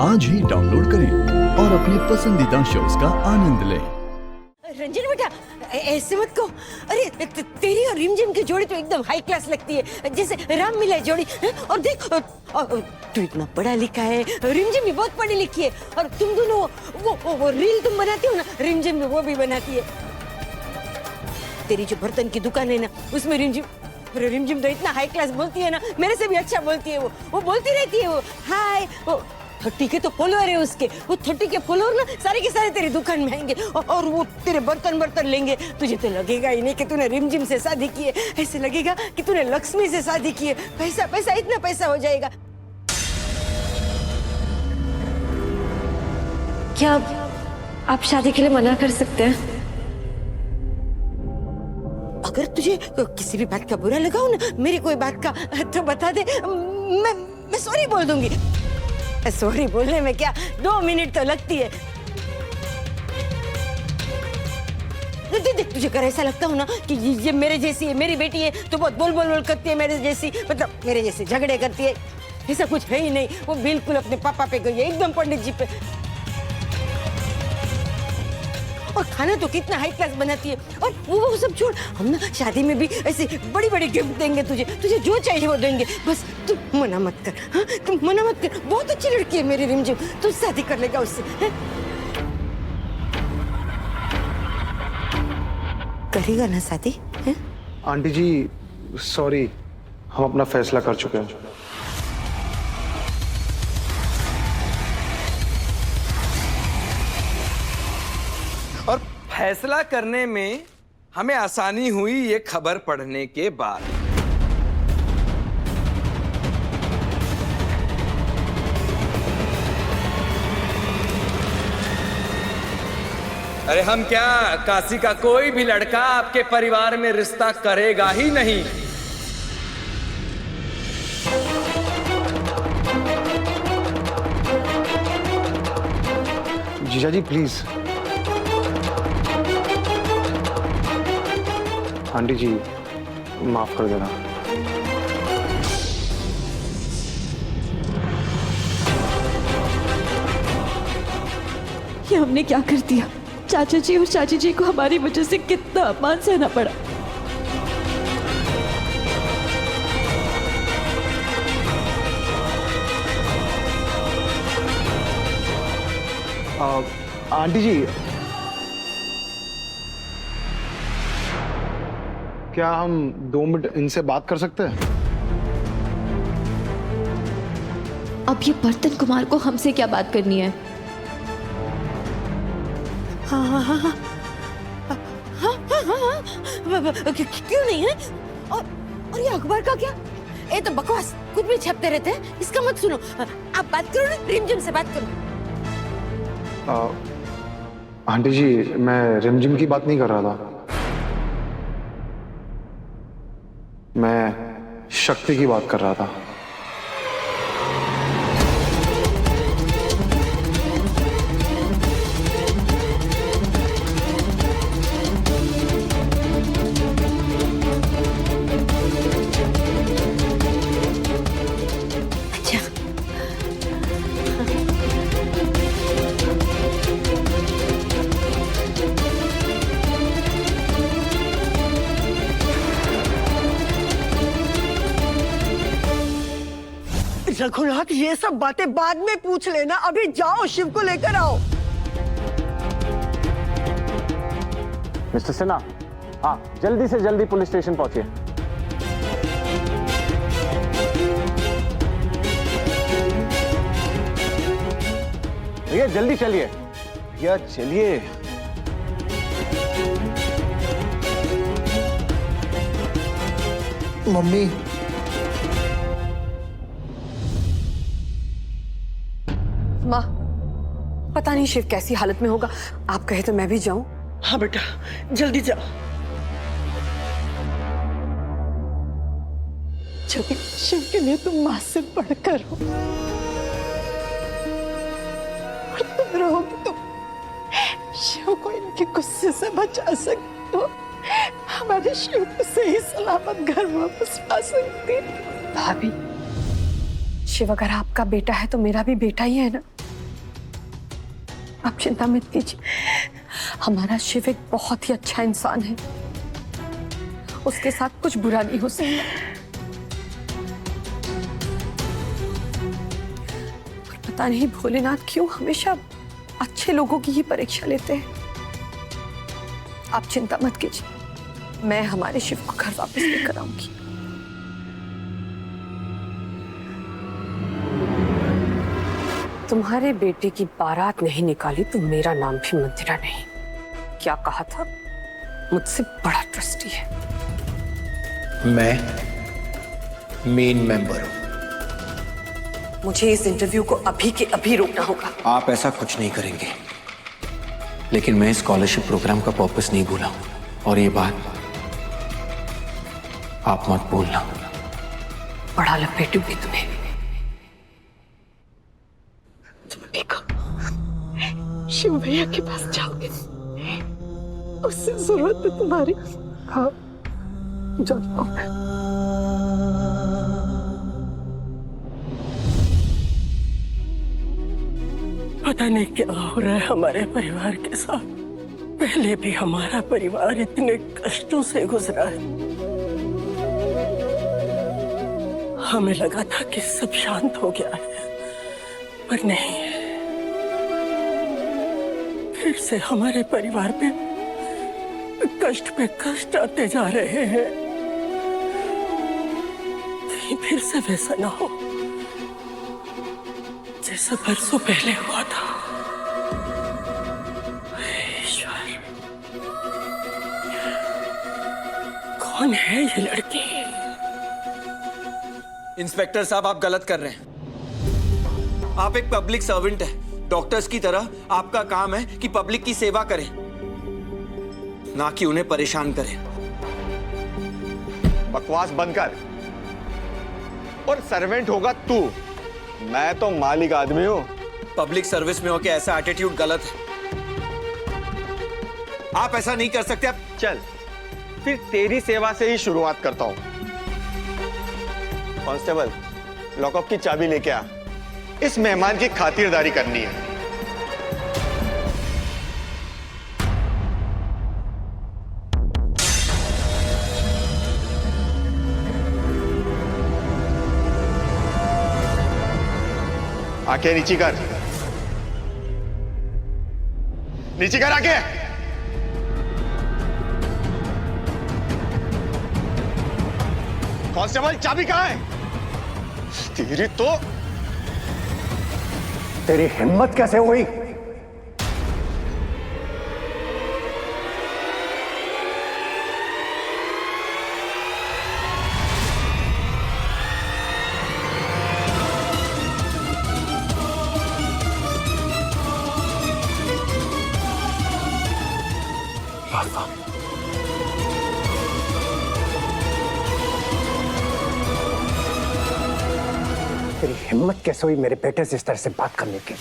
आज ही डाउनलोड करें और अपने पसंदीदा शोज का आनंद लें। रंजन बेटा ऐसे मत कहो। अरे तेरी और रिमझिम की जोड़ी तो एकदम हाई क्लास लगती है, जैसे राम मिला जोड़ी। और देख तू इतना पढ़ा लिखा है, रिमझिम भी बहुत पढ़ी लिखी है, और तुम दोनों वो रील तुम बनाती हो ना, रिमझिम भी वो भी बनाती है। तेरी जो बर्तन की दुकान है ना, उसमें रिमझिम तो इतना हाई क्लास बोलती है ना, मेरे से भी अच्छा बोलती है। वो बोलती रहती है वो हाय। वो 30 के तो फॉलोअर है उसके, वो 30 के फॉलोअर ना सारे के सारे तेरी दुकान में आएंगे और वो तेरे बर्तन लेंगे। तुझे तो लगेगा ही नहीं कि तूने रिमझिम से शादी की है, ऐसे लगेगा कि तूने लक्ष्मी से शादी की है। पैसा पैसा इतना पैसा हो जाएगा। क्या आप शादी के लिए मना कर सकते हैं? अगर तुझे किसी भी बात का बुरा लगा हो ना, मेरी कोई बात का, तो बता दे, मैं सॉरी बोल दूंगी। सॉरी बोलने में क्या 2 मिनट तो लगती है। तुझे अगर ऐसा लगता हो ना कि ये मेरे जैसी है, मेरी बेटी है, तो बहुत बोल करती है मेरे जैसी, मतलब मेरे जैसे झगड़े करती है, ऐसा कुछ है ही नहीं। वो बिल्कुल अपने पापा पे गई है, एकदम पंडित जी पे। और खाना तो कितना हाई क्लास बनाती है। और वो सब छोड़, हम ना शादी में भी ऐसे बड़ी बड़ी गिफ्ट देंगे तुझे जो चाहिए वो देंगे। बस तू मना मत कर। हाँ, तू मना मत कर। बहुत अच्छी लड़की है मेरी रिमझिम, तू शादी कर लेगा उससे। करेगा ना शादी? आंटी जी सॉरी, हम अपना फैसला कर चुके हैं। और फैसला करने में हमें आसानी हुई ये खबर पढ़ने के बाद। अरे हम क्या, काशी का कोई भी लड़का आपके परिवार में रिश्ता करेगा ही नहीं। जीजा जी प्लीज। आंटी जी माफ कर देना। ये हमने क्या कर दिया? चाचा जी और चाची जी को हमारी वजह से कितना अपमान सहना पड़ा। आंटी जी क्या हम 2 मिनट इनसे बात कर सकते हैं? अब ये बर्तन कुमार को हमसे क्या बात करनी है? हाँ, क्यों नहीं है? और ये अखबार का क्या? ये तो बकवास, कुछ भी छपते रहते हैं, इसका मत सुनो। आप बात करो ना, रिमझिम से बात करो। आंटी जी मैं रिमझिम की बात नहीं कर रहा था, मैं शक्ति की बात कर रहा था। अच्छा, रघुनाथ ये सब बातें बाद में पूछ लेना, अभी जाओ शिव को लेकर आओ। मिस्टर सिन्हा, हाँ जल्दी से जल्दी पुलिस स्टेशन पहुंचिए। भैया जल्दी चलिए, भैया चलिए। मम्मी माँ, पता नहीं शिव कैसी हालत में होगा, आप कहे तो मैं भी जाऊं? हाँ बेटा जल्दी जाओ। जब शिव के लिए तुम माँ से बढ़कर हो, और तुम रहोगे तो शिव को इनके गुस्से से बचा सकते हो। हमारे शिव को सही सलामत घर वापस पा सकती। भाभी, शिव अगर आपका बेटा है तो मेरा भी बेटा ही है ना। आप चिंता मत कीजिए, हमारा शिव एक बहुत ही अच्छा इंसान है, उसके साथ कुछ बुरा नहीं हो सकता। पर पता नहीं भोलेनाथ क्यों हमेशा अच्छे लोगों की ही परीक्षा लेते हैं। आप चिंता मत कीजिए, मैं हमारे शिव को घर वापस लेकर आऊंगी। तुम्हारे बेटे की बारात नहीं निकाली तो मेरा नाम भी मंदिरा नहीं। क्या कहा था? मुझसे बड़ा ट्रस्टी है। मैं मेन मेंबर हूं। मुझे इस इंटरव्यू को अभी के अभी रोकना होगा। आप ऐसा कुछ नहीं करेंगे, लेकिन मैं स्कॉलरशिप प्रोग्राम का पर्पस नहीं भूला, और ये बात आप मत भूलना। बड़ा लपेटूंगी तुम्हें। शिव भैया के पास जाओगे, उससे जरूरत है तुम्हारी। हाँ, जाओ। पता नहीं क्या हो रहा है हमारे परिवार के साथ। पहले भी हमारा परिवार इतने कष्टों से गुजरा है। हमें लगा था कि सब शांत हो गया है, पर नहीं। फिर से हमारे परिवार पे कष्ट पे कष्ट आते जा रहे हैं। कहीं फिर से वैसा ना हो जैसा परसों पहले हुआ था। ईश्वर, कौन है ये लड़की? इंस्पेक्टर साहब, आप गलत कर रहे हैं। आप एक पब्लिक सर्वेंट है। डॉक्टर्स की तरह आपका काम है कि पब्लिक की सेवा करें, ना कि उन्हें परेशान करें। बकवास बंद कर। और सर्वेंट होगा तू, मैं तो मालिक आदमी हूं। पब्लिक सर्विस में होकर ऐसा एटीट्यूड गलत है। आप ऐसा नहीं कर सकते। आप चल, फिर तेरी सेवा से ही शुरुआत करता हूं। कांस्टेबल, लॉकअप की चाबी लेके आ। इस मेहमान की खातिरदारी करनी है। आके नीचे कर, नीचे कर आके। कांस्टेबल, चाबी कहां है? तेरी तो तेरी हिम्मत कैसे हुई? तेरी हिम्मत कैसे हुई मेरे बेटे से इस तरह से बात करने की?